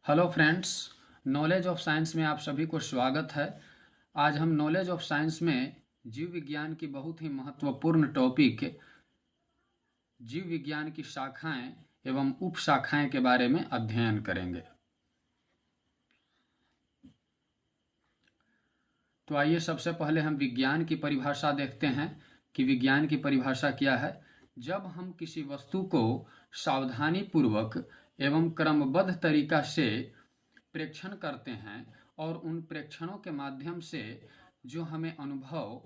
Hello friends, knowledge of science में आप सभी को स्वागत है। आज हम नॉलेज ऑफ साइंस में जीव विज्ञान की बहुत ही महत्वपूर्ण टॉपिक जीव विज्ञान की शाखाएं एवं उपशाखाएं के बारे में अध्ययन करेंगे। तो आइए सबसे पहले हम विज्ञान की परिभाषा देखते हैं कि विज्ञान की परिभाषा क्या है। जब हम किसी वस्तु को सावधानी पूर्वक एवं क्रमबद्ध तरीका से प्रेक्षण करते हैं और उन प्रेक्षणों के माध्यम से जो हमें अनुभव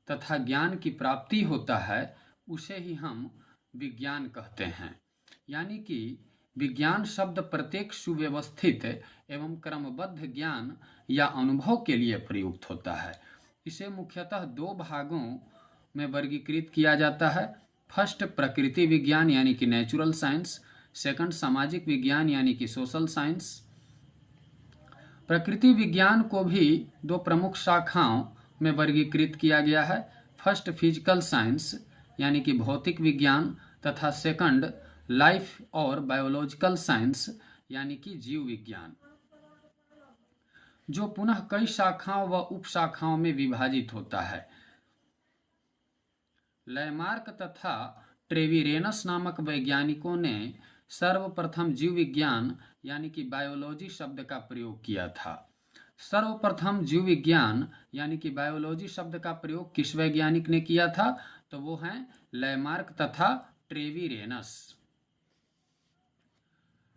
तथा ज्ञान की प्राप्ति होता है उसे ही हम विज्ञान कहते हैं। यानी कि विज्ञान शब्द प्रत्येक सुव्यवस्थित एवं क्रमबद्ध ज्ञान या अनुभव के लिए प्रयुक्त होता है। इसे मुख्यतः दो भागों में वर्गीकृत किया जाता है। फर्स्ट, प्रकृति विज्ञान यानी कि नेचुरल साइंस। सेकंड, सामाजिक विज्ञान यानी कि सोशल साइंस। प्रकृति विज्ञान को भी दो प्रमुख शाखाओं में वर्गीकृत किया गया है। फर्स्ट, फिजिकल साइंस यानी कि भौतिक विज्ञान तथा सेकंड, लाइफ और बायोलॉजिकल साइंस यानी कि जीव विज्ञान, जो पुनः कई शाखाओं व उपशाखाओं में विभाजित होता है। लैमार्क तथा ट्रेविरेनस नामक वैज्ञानिकों ने सर्वप्रथम जीव विज्ञान यानी कि बायोलॉजी शब्द का प्रयोग किया था। सर्वप्रथम जीव विज्ञान यानी कि बायोलॉजी शब्द का प्रयोग किस वैज्ञानिक ने किया था? तो वो हैं लैमार्क तथा ट्रेविरेनस।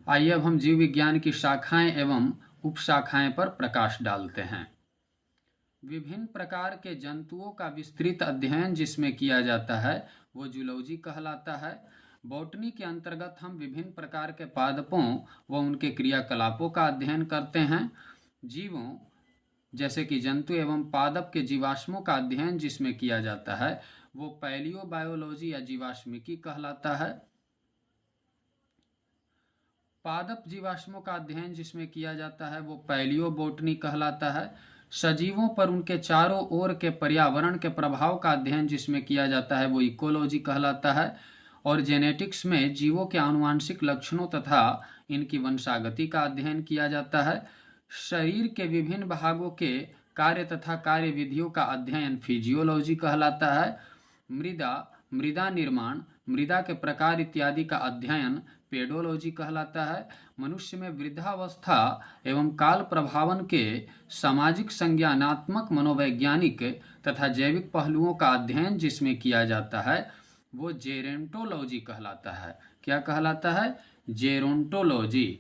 आइए अब हम जीव विज्ञान की शाखाएं एवं उपशाखाएं पर प्रकाश डालते हैं। विभिन्न प्रकार के जंतुओं का विस्तृत अध्ययन जिसमें किया जाता है वो जूलॉजी कहलाता है। बॉटनी के अंतर्गत हम विभिन्न प्रकार के पादपों व उनके क्रियाकलापों का अध्ययन करते हैं। जीवों जैसे कि जंतु एवं पादप के जीवाश्मों का अध्ययन जिसमें किया जाता है वो पैलियोबायोलॉजी या जीवाश्मिकी कहलाता है। पादप जीवाश्मों का अध्ययन जिसमें किया जाता है वो पैलियोबोटनी कहलाता है। सजीवों पर उनके चारों ओर के पर्यावरण के प्रभाव का अध्ययन जिसमें किया जाता है वो इकोलॉजी कहलाता है। और जेनेटिक्स में जीवों के आनुवांशिक लक्षणों तथा इनकी वंशागति का अध्ययन किया जाता है। शरीर के विभिन्न भागों के कार्य तथा कार्य विधियों का अध्ययन फिजियोलॉजी कहलाता है। मृदा निर्माण, मृदा के प्रकार इत्यादि का अध्ययन पेडोलॉजी कहलाता है। मनुष्य में वृद्धावस्था एवं काल प्रभावन के सामाजिक, संज्ञानात्मक, मनोवैज्ञानिक तथा जैविक पहलुओं का अध्ययन जिसमें किया जाता है वो जेरोंटोलॉजी कहलाता है। क्या कहलाता है? जेरोंटोलॉजी।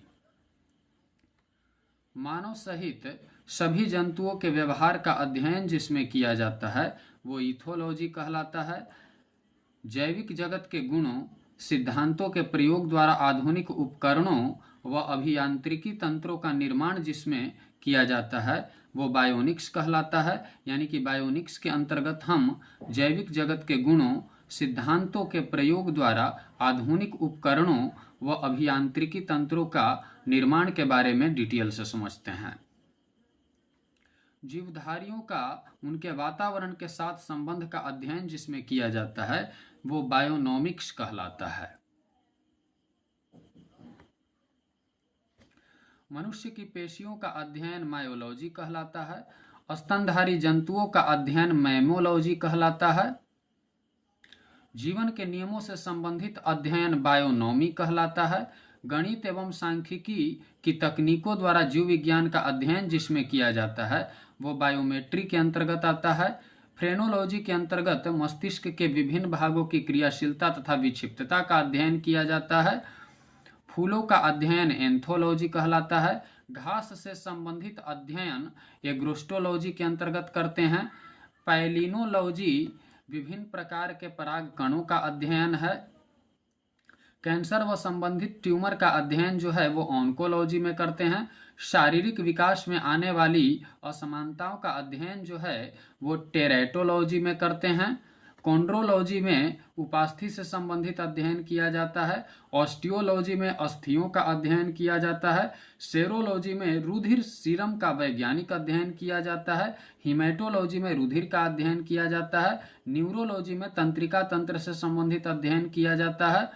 मानव सहित सभी जंतुओं के व्यवहार का अध्ययन जिसमें किया जाता है वो इथोलॉजी कहलाता है। जैविक जगत के गुणों, सिद्धांतों के प्रयोग द्वारा आधुनिक उपकरणों व अभियांत्रिकी तंत्रों का निर्माण जिसमें किया जाता है वो बायोनिक्स कहलाता है। यानी कि बायोनिक्स के अंतर्गत हम जैविक जगत के गुणों, सिद्धांतों के प्रयोग द्वारा आधुनिक उपकरणों व अभियांत्रिकी तंत्रों का निर्माण के बारे में डिटेल से समझते हैं। जीवधारियों का उनके वातावरण के साथ संबंध का अध्ययन जिसमें किया जाता है वो बायोनोमिक्स कहलाता है। मनुष्य की पेशियों का अध्ययन मायोलॉजी कहलाता है। स्तनधारी जंतुओं का अध्ययन मैमोलॉजी कहलाता है। जीवन के नियमों से संबंधित अध्ययन बायोनॉमी कहलाता है। गणित एवं सांख्यिकी की तकनीकों द्वारा जीव विज्ञान का अध्ययन जिसमें किया जाता है वो बायोमेट्री के अंतर्गत आता है। फ्रेनोलॉजी के अंतर्गत मस्तिष्क के विभिन्न भागों की क्रियाशीलता तथा विक्षिप्तता का अध्ययन किया जाता है। फूलों का अध्ययन एंथोलॉजी कहलाता है। घास से संबंधित अध्ययन एग्रोस्टोलॉजी के अंतर्गत करते हैं। पैलिनोलॉजी विभिन्न प्रकार के पराग कणों का अध्ययन है। कैंसर व संबंधित ट्यूमर का अध्ययन जो है वो ऑन्कोलॉजी में करते हैं। शारीरिक विकास में आने वाली असमानताओं का अध्ययन जो है वो टेरेटोलॉजी में करते हैं। कॉन्ड्रोलॉजी में उपास्थि से संबंधित अध्ययन किया जाता है। ऑस्टियोलॉजी में अस्थियों का अध्ययन किया जाता है। सेरोलॉजी में रुधिर सीरम का वैज्ञानिक अध्ययन किया जाता है। हिमेटोलॉजी में रुधिर का अध्ययन किया जाता है। न्यूरोलॉजी में तंत्रिका तंत्र से संबंधित अध्ययन किया जाता है।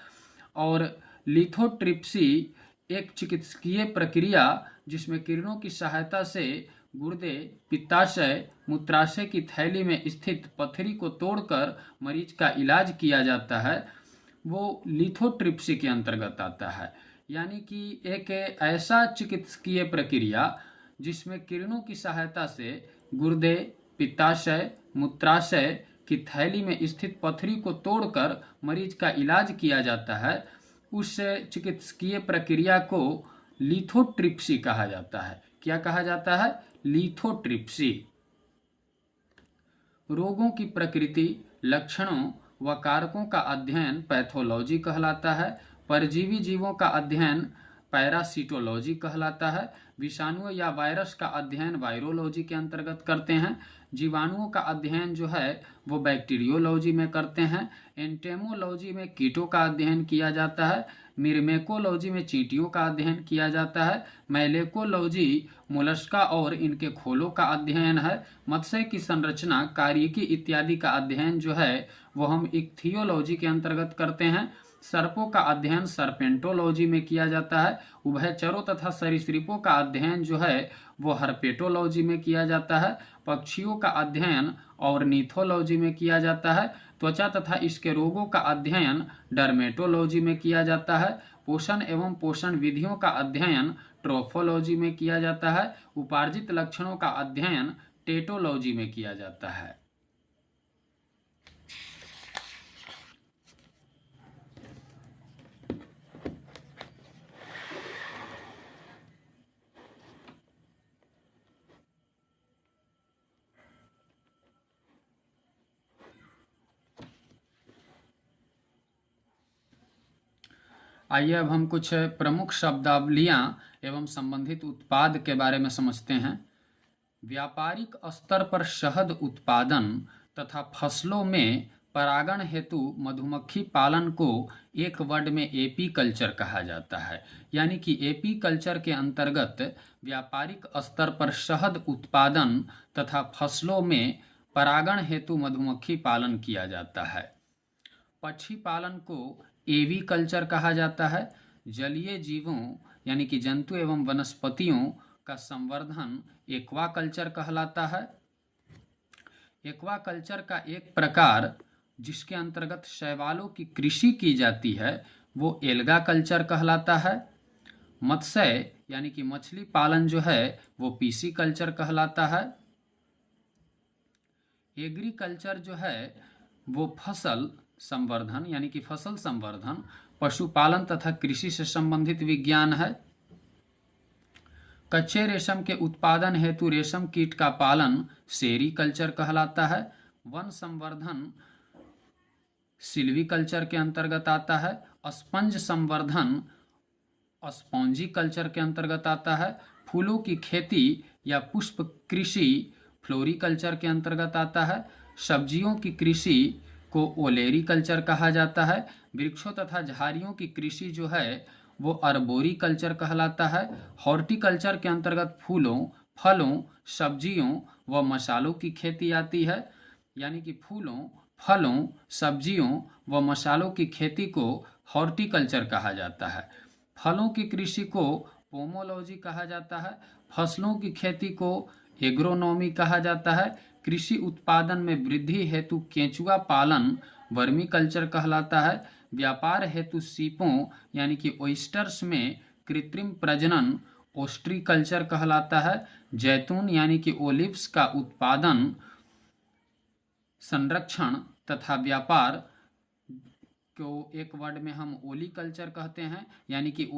और लिथोट्रिप्सी एक चिकित्सकीय प्रक्रिया जिसमें किरणों की सहायता से गुर्दे, पित्ताशय, मूत्राशय की थैली में स्थित पथरी को तोड़कर मरीज का इलाज किया जाता है, वो लिथोट्रिप्सी के अंतर्गत आता है। यानी कि एक ऐसा चिकित्सकीय प्रक्रिया जिसमें किरणों की सहायता से गुर्दे, पित्ताशय, मूत्राशय की थैली में स्थित पथरी को तोड़कर मरीज का इलाज किया जाता है, उस चिकित्सकीय प्रक्रिया को लिथोट्रिप्सी कहा जाता है। क्या कहा जाता है? लिथोट्रिप्सी। रोगों की प्रकृति, लक्षणों व कारकों का अध्ययन पैथोलॉजी कहलाता है। परजीवी जीवों का अध्ययन पैरासिटोलॉजी कहलाता है। विषाणुओं या वायरस का अध्ययन वायरोलॉजी के अंतर्गत करते हैं। जीवाणुओं का अध्ययन जो है वो बैक्टीरियोलॉजी में करते हैं। एंटेमोलॉजी में कीटों का अध्ययन किया जाता है। मिर्मेकोलॉजी में चींटियों का अध्ययन किया जाता है। मैलेकोलॉजी मोलस्का और इनके खोलों का अध्ययन है। मत्स्य की संरचना, कार्यकी इत्यादि का अध्ययन जो है वो हम इक्थियोलॉजी के अंतर्गत करते हैं। सर्पों का अध्ययन सर्पेंटोलॉजी में किया जाता है। उभयचरों तथा सरीसृपों का अध्ययन जो है वो हर्पेटोलॉजी में किया जाता है। पक्षियों का अध्ययन ऑर्निथोलॉजी में किया जाता है। त्वचा तथा इसके रोगों का अध्ययन डर्मेटोलॉजी में किया जाता है। पोषण एवं पोषण विधियों का अध्ययन ट्रोफोलॉजी में किया जाता है। उपार्जित लक्षणों का अध्ययन टेटोलॉजी में किया जाता है। आइए अब हम कुछ प्रमुख शब्दावलियां एवं संबंधित उत्पाद के बारे में समझते हैं। व्यापारिक स्तर पर शहद उत्पादन तथा फसलों में परागण हेतु मधुमक्खी पालन को एक वर्ड में एपी कल्चर कहा जाता है। यानी कि एपी कल्चर के अंतर्गत व्यापारिक स्तर पर शहद उत्पादन तथा फसलों में परागण हेतु मधुमक्खी पालन किया जाता है। पक्षी पालन को एवी कल्चर कहा जाता है। जलीय जीवों यानी कि जंतु एवं वनस्पतियों का संवर्धन एक्वा कल्चर कहलाता है। एक्वा कल्चर का एक प्रकार जिसके अंतर्गत शैवालों की कृषि की जाती है वो एल्गा कल्चर कहलाता है। मत्स्य यानी कि मछली पालन जो है वो पीसी कल्चर कहलाता है। एग्रीकल्चर जो है वो फसल संवर्धन यानी कि फसल संवर्धन, पशुपालन तथा कृषि से संबंधित विज्ञान है। कच्चे रेशम के उत्पादन हेतु रेशम कीट का पालन सेरीकल्चर कहलाता है। वन संवर्धन सिल्वीकल्चर के अंतर्गत आता है। स्पंज संवर्धन स्पॉन्जी कल्चर के अंतर्गत आता है। फूलों की खेती या पुष्प कृषि फ्लोरिकल्चर के अंतर्गत आता है। सब्जियों की कृषि को ओलेरी कल्चर कहा जाता है। वृक्षों तथा झाड़ियों की कृषि जो है वो अर्बोरी कल्चर कहलाता है। हॉर्टिकल्चर के अंतर्गत फूलों, फलों, सब्जियों व मसालों की खेती आती है। यानी कि फूलों, फलों, सब्जियों व मसालों की खेती को हॉर्टिकल्चर कहा जाता है। फलों की कृषि को पोमोलॉजी कहा जाता है। फसलों की खेती को एग्रोनॉमी कहा जाता है। कृषि उत्पादन में वृद्धि हेतु केंचुआ पालन वर्मी कल्चर कहलाता है। व्यापार हेतु सीपों यानी कि ओइस्टर्स में कृत्रिम प्रजनन ओस्ट्री कल्चर कहलाता है। जैतून यानी कि ओलिव्स का उत्पादन, संरक्षण तथा व्यापार को एक वर्ड में हम ओली कल्चर कहते हैं। यानी कि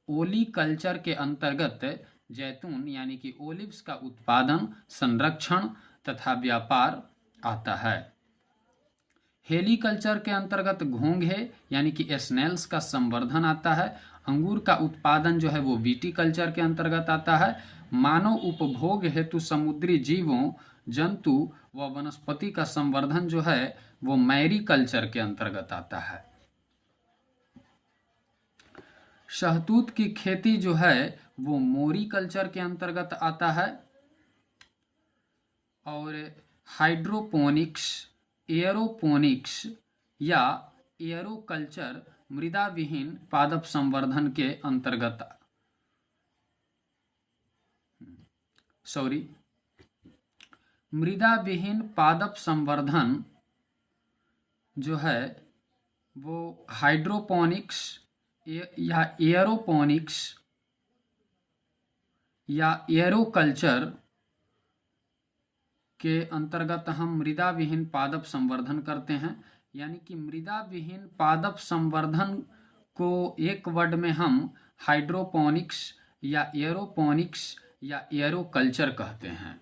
ओली कल्चर के अंतर्गत जैतून यानी कि ओलिव्स का उत्पादन, संरक्षण तथा व्यापार आता है। हेलीकल्चर के अंतर्गत घोंघे यानी कि स्नेल्स का संवर्धन आता है। अंगूर का उत्पादन जो है वो विटीकल्चर के अंतर्गत आता है। मानव उपभोग हेतु समुद्री जीवों, जंतु व वनस्पति का संवर्धन जो है वो मैरीकल्चर के अंतर्गत आता है। शहतूत की खेती जो है वो मोरी कल्चर के अंतर्गत आता है। और हाइड्रोपोनिक्स, एयरोपोनिक्स या एयरोकल्चर मृदा विहीन पादप संवर्धन के अंतर्गत सॉरी मृदा विहीन पादप संवर्धन जो है वो हाइड्रोपोनिक्स या एयरोपोनिक्स या एयरोकल्चर के अंतर्गत हम मृदा विहीन पादप संवर्धन करते हैं। यानी कि मृदा विहीन पादप संवर्धन को एक वर्ड में हम हाइड्रोपोनिक्स या एयरोपोनिक्स या एयरोकल्चर कहते हैं।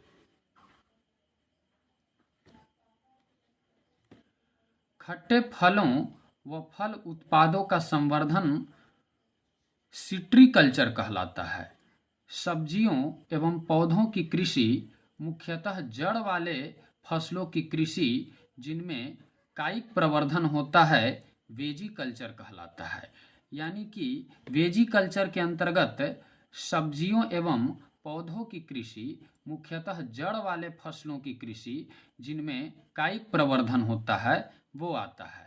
खट्टे फलों व फल उत्पादों का संवर्धन सिट्रीकल्चर कहलाता है। सब्जियों एवं पौधों की कृषि मुख्यतः जड़ वाले फसलों की कृषि जिनमें कायिक प्रवर्धन होता है वेजिकल्चर कहलाता है। यानी कि वेजिकल्चर के अंतर्गत सब्जियों एवं पौधों की कृषि मुख्यतः जड़ वाले फसलों की कृषि जिनमें कायिक प्रवर्धन होता है वो आता है।